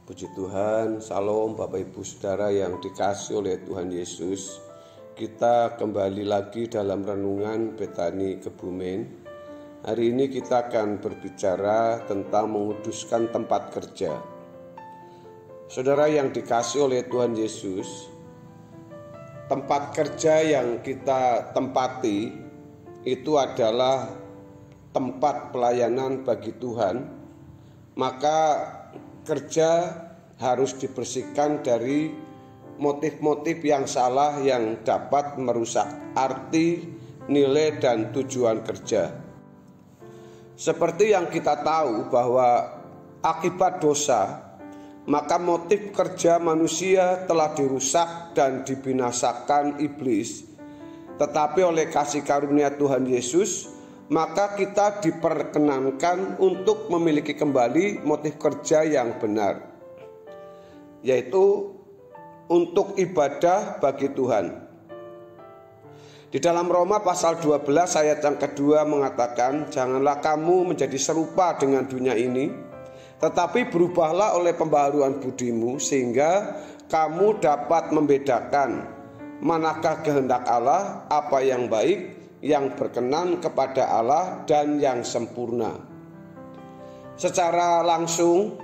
Puji Tuhan, Salam Bapak Ibu Saudara yang dikasihi oleh Tuhan Yesus. Kita kembali lagi dalam renungan Betani Kebumen. Hari ini kita akan berbicara tentang menguduskan tempat kerja. Saudara yang dikasihi oleh Tuhan Yesus, tempat kerja yang kita tempati itu adalah tempat pelayanan bagi Tuhan. Maka kerja harus dibersihkan dari motif-motif yang salah yang dapat merusak arti, nilai, dan tujuan kerja. Seperti yang kita tahu bahwa akibat dosa, maka motif kerja manusia telah dirusak dan dibinasakan iblis. Tetapi oleh kasih karunia Tuhan Yesus, maka kita diperkenankan untuk memiliki kembali motif kerja yang benar, yaitu untuk ibadah bagi Tuhan. Di dalam Roma pasal 12 ayat yang kedua mengatakan, janganlah kamu menjadi serupa dengan dunia ini, tetapi berubahlah oleh pembaharuan budimu, sehingga kamu dapat membedakan manakah kehendak Allah, apa yang baik, yang berkenan kepada Allah, dan yang sempurna. Secara langsung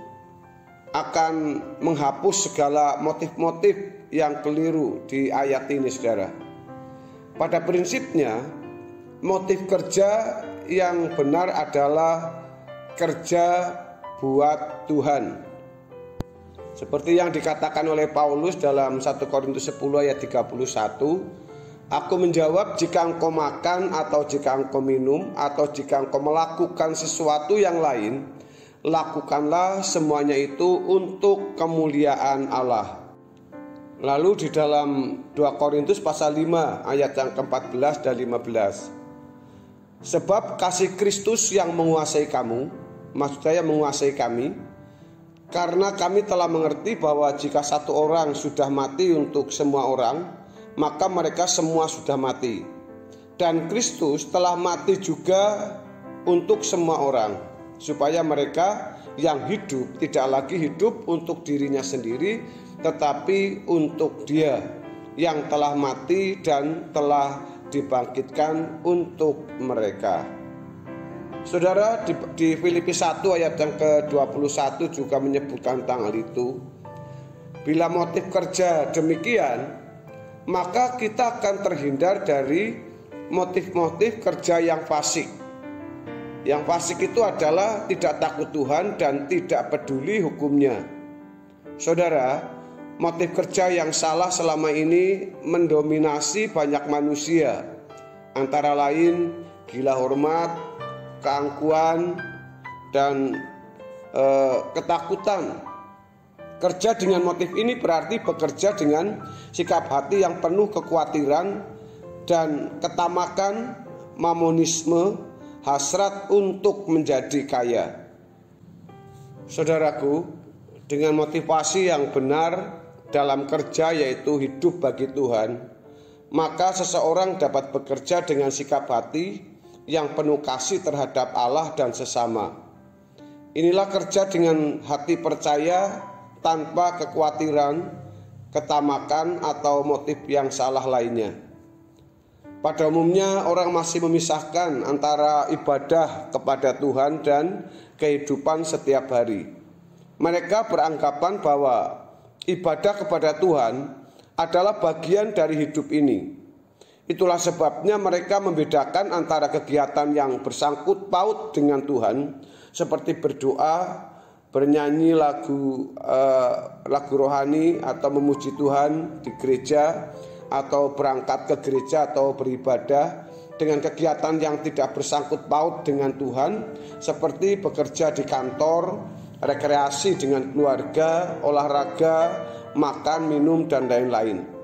akan menghapus segala motif-motif yang keliru di ayat ini, saudara. Pada prinsipnya, motif kerja yang benar adalah kerja buat Tuhan. Seperti yang dikatakan oleh Paulus dalam 1 Korintus 10 ayat 31, aku menjawab, jika engkau makan atau jika engkau minum atau jika engkau melakukan sesuatu yang lain, lakukanlah semuanya itu untuk kemuliaan Allah. Lalu di dalam 2 Korintus pasal 5 ayat yang ke-14 dan 15. Sebab kasih Kristus yang menguasai kamu, maksud saya menguasai kami, karena kami telah mengerti bahwa jika satu orang sudah mati untuk semua orang, maka mereka semua sudah mati. Dan Kristus telah mati juga untuk semua orang, supaya mereka yang hidup tidak lagi hidup untuk dirinya sendiri, tetapi untuk Dia yang telah mati dan telah dibangkitkan untuk mereka. Saudara, di Filipi 1 ayat yang ke-21 juga menyebutkan tentang hal itu. Bila motif kerja demikian, maka kita akan terhindar dari motif-motif kerja yang fasik. Yang fasik itu adalah tidak takut Tuhan dan tidak peduli hukumnya. Saudara, motif kerja yang salah selama ini mendominasi banyak manusia, antara lain gila hormat, keangkuhan, dan ketakutan. Kerja dengan motif ini berarti bekerja dengan sikap hati yang penuh kekhawatiran dan ketamakan, mamonisme, hasrat untuk menjadi kaya. Saudaraku, dengan motivasi yang benar dalam kerja, yaitu hidup bagi Tuhan, maka seseorang dapat bekerja dengan sikap hati yang penuh kasih terhadap Allah dan sesama. Inilah kerja dengan hati percaya tanpa kekhawatiran, ketamakan, atau motif yang salah lainnya. Pada umumnya orang masih memisahkan antara ibadah kepada Tuhan dan kehidupan setiap hari. Mereka beranggapan bahwa ibadah kepada Tuhan adalah bagian dari hidup ini. Itulah sebabnya mereka membedakan antara kegiatan yang bersangkut paut dengan Tuhan, seperti berdoa, bernyanyi lagu rohani atau memuji Tuhan di gereja, atau berangkat ke gereja atau beribadah, dengan kegiatan yang tidak bersangkut paut dengan Tuhan, seperti bekerja di kantor, rekreasi dengan keluarga, olahraga, makan, minum, dan lain-lain.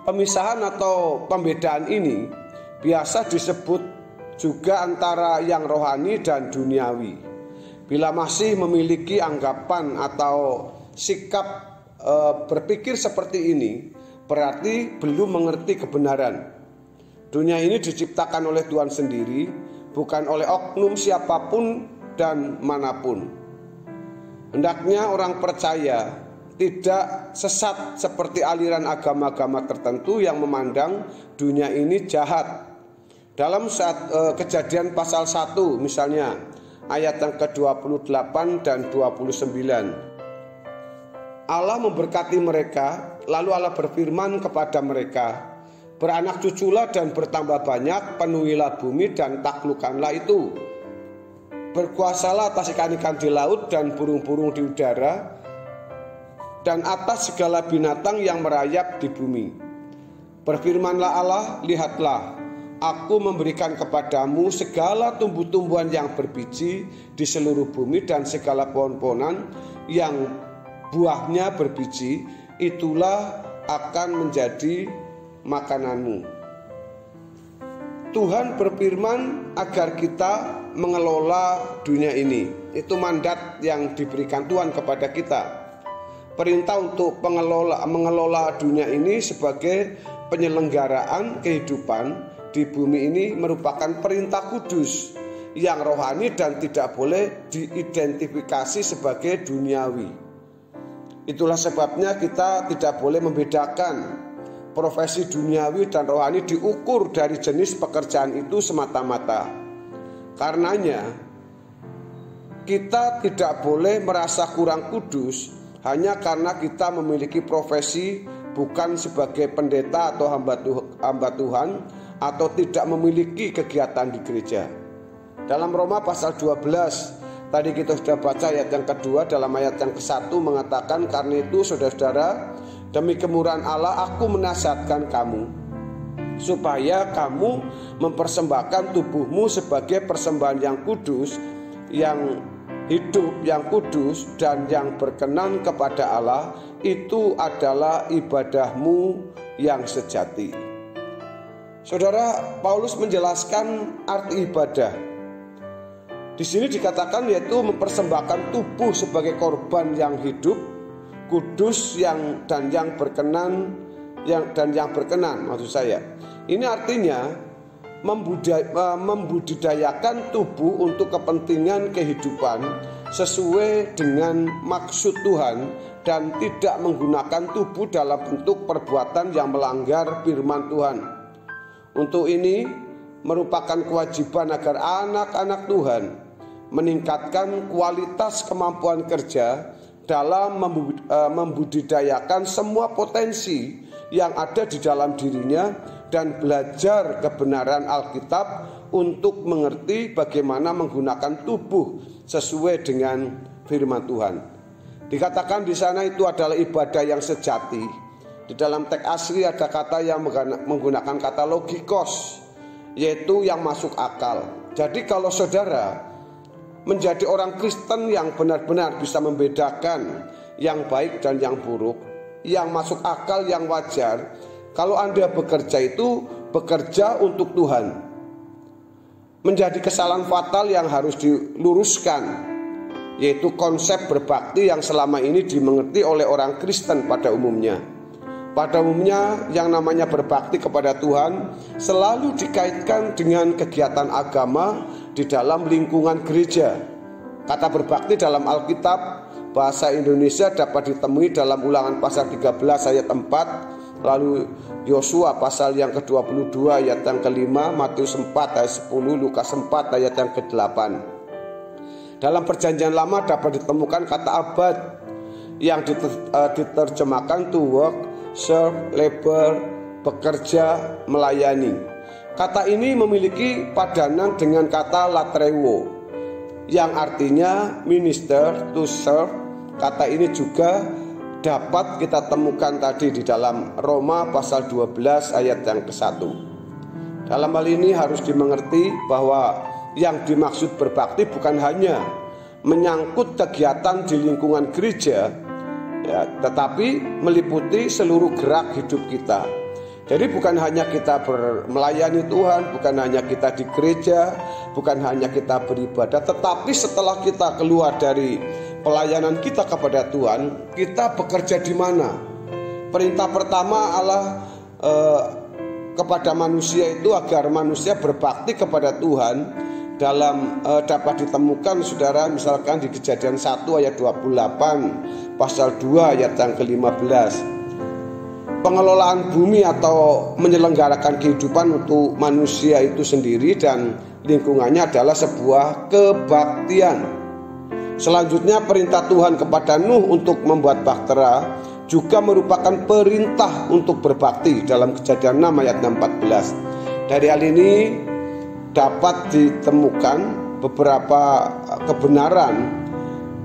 Pemisahan atau pembedaan ini biasa disebut juga antara yang rohani dan duniawi. Bila masih memiliki anggapan atau sikap berpikir seperti ini, berarti belum mengerti kebenaran. Dunia ini diciptakan oleh Tuhan sendiri, bukan oleh oknum siapapun dan manapun. Hendaknya orang percaya tidak sesat seperti aliran agama-agama tertentu yang memandang dunia ini jahat. Dalam Kejadian pasal 1 misalnya ayat yang ke-28 dan 29. Allah memberkati mereka, lalu Allah berfirman kepada mereka, beranak cuculah dan bertambah banyak, penuhilah bumi dan taklukkanlah itu. Berkuasalah atas ikan-ikan di laut dan burung-burung di udara, dan atas segala binatang yang merayap di bumi. Berfirmanlah Allah, lihatlah, aku memberikan kepadamu segala tumbuh-tumbuhan yang berbiji di seluruh bumi dan segala pohon-pohonan yang buahnya berbiji, itulah akan menjadi makananmu. Tuhan berfirman agar kita mengelola dunia ini. Itu mandat yang diberikan Tuhan kepada kita. Perintah untuk mengelola dunia ini sebagai penyelenggaraan kehidupan di bumi ini merupakan perintah kudus yang rohani dan tidak boleh diidentifikasi sebagai duniawi. Itulah sebabnya kita tidak boleh membedakan profesi duniawi dan rohani diukur dari jenis pekerjaan itu semata-mata. Karenanya kita tidak boleh merasa kurang kudus hanya karena kita memiliki profesi bukan sebagai pendeta atau hamba Tuhan, atau tidak memiliki kegiatan di gereja. Dalam Roma pasal 12 tadi kita sudah baca ayat yang kedua, dalam ayat yang ke-1 mengatakan, karena itu saudara-saudara, demi kemurahan Allah aku menasihatkan kamu supaya kamu mempersembahkan tubuhmu sebagai persembahan yang kudus, yang hidup, yang kudus dan yang berkenan kepada Allah. Itu adalah ibadahmu yang sejati. Saudara, Paulus menjelaskan arti ibadah. Di sini dikatakan yaitu mempersembahkan tubuh sebagai korban yang hidup, kudus dan yang berkenan, maksud saya. Ini artinya membudidayakan tubuh untuk kepentingan kehidupan sesuai dengan maksud Tuhan dan tidak menggunakan tubuh dalam bentuk perbuatan yang melanggar firman Tuhan. Untuk ini merupakan kewajiban agar anak-anak Tuhan meningkatkan kualitas kemampuan kerja dalam membudidayakan semua potensi yang ada di dalam dirinya dan belajar kebenaran Alkitab untuk mengerti bagaimana menggunakan tubuh sesuai dengan firman Tuhan. Dikatakan di sana itu adalah ibadah yang sejati. Di dalam teks asli ada kata yang menggunakan kata logikos, yaitu yang masuk akal. Jadi kalau saudara menjadi orang Kristen yang benar-benar bisa membedakan yang baik dan yang buruk, yang masuk akal, yang wajar, kalau Anda bekerja itu bekerja untuk Tuhan. Menjadi kesalahan fatal yang harus diluruskan, yaitu konsep berbakti yang selama ini dimengerti oleh orang Kristen pada umumnya. Pada umumnya yang namanya berbakti kepada Tuhan selalu dikaitkan dengan kegiatan agama di dalam lingkungan gereja. Kata berbakti dalam Alkitab bahasa Indonesia dapat ditemui dalam Ulangan pasal 13 ayat 4, lalu Yosua pasal yang ke-22 ayat yang ke-5, Matius 4 ayat 10, Lukas 4 ayat yang ke-8. Dalam Perjanjian Lama dapat ditemukan kata abad yang diterjemahkan to work, serve, labor, bekerja, melayani. Kata ini memiliki padanan dengan kata latreuo yang artinya minister, to serve. Kata ini juga dapat kita temukan tadi di dalam Roma pasal 12 ayat yang ke-1. Dalam hal ini harus dimengerti bahwa yang dimaksud berbakti bukan hanya menyangkut kegiatan di lingkungan gereja, ya, tetapi meliputi seluruh gerak hidup kita. Jadi bukan hanya kita melayani Tuhan, bukan hanya kita di gereja, bukan hanya kita beribadah, tetapi setelah kita keluar dari pelayanan kita kepada Tuhan, kita bekerja di mana? Perintah pertama Allah kepada manusia itu agar manusia berbakti kepada Tuhan dapat ditemukan saudara, misalkan di Kejadian 1 ayat 28, pasal 2 ayat yang ke-15. Pengelolaan bumi atau menyelenggarakan kehidupan untuk manusia itu sendiri dan lingkungannya adalah sebuah kebaktian. Selanjutnya perintah Tuhan kepada Nuh untuk membuat bahtera juga merupakan perintah untuk berbakti dalam Kejadian 6 ayat 14. Dari hal ini dapat ditemukan beberapa kebenaran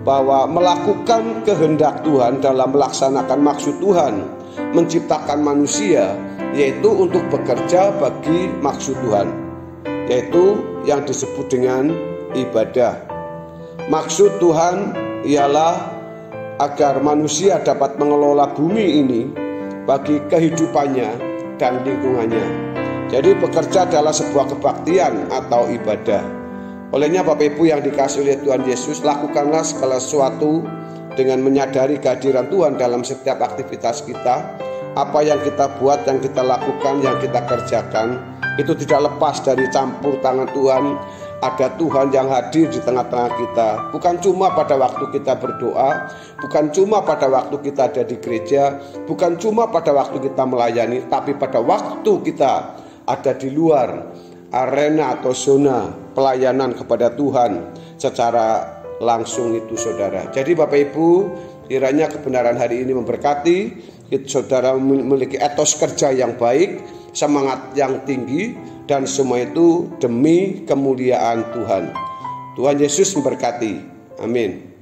bahwa melakukan kehendak Tuhan dalam melaksanakan maksud Tuhan menciptakan manusia, yaitu untuk bekerja bagi maksud Tuhan, yaitu yang disebut dengan ibadah. Maksud Tuhan ialah agar manusia dapat mengelola bumi ini bagi kehidupannya dan lingkungannya. Jadi bekerja adalah sebuah kebaktian atau ibadah. Olehnya Bapak Ibu yang dikasihi oleh Tuhan Yesus, lakukanlah segala sesuatu dengan menyadari kehadiran Tuhan dalam setiap aktivitas kita. Apa yang kita buat, yang kita lakukan, yang kita kerjakan, itu tidak lepas dari campur tangan Tuhan. Ada Tuhan yang hadir di tengah-tengah kita. Bukan cuma pada waktu kita berdoa, bukan cuma pada waktu kita ada di gereja, bukan cuma pada waktu kita melayani, tapi pada waktu kita ada di luar arena atau zona pelayanan kepada Tuhan secara langsung itu saudara. Jadi Bapak Ibu, kiranya kebenaran hari ini memberkati saudara, memiliki etos kerja yang baik, semangat yang tinggi, dan semua itu demi kemuliaan Tuhan. Tuhan Yesus memberkati. Amin.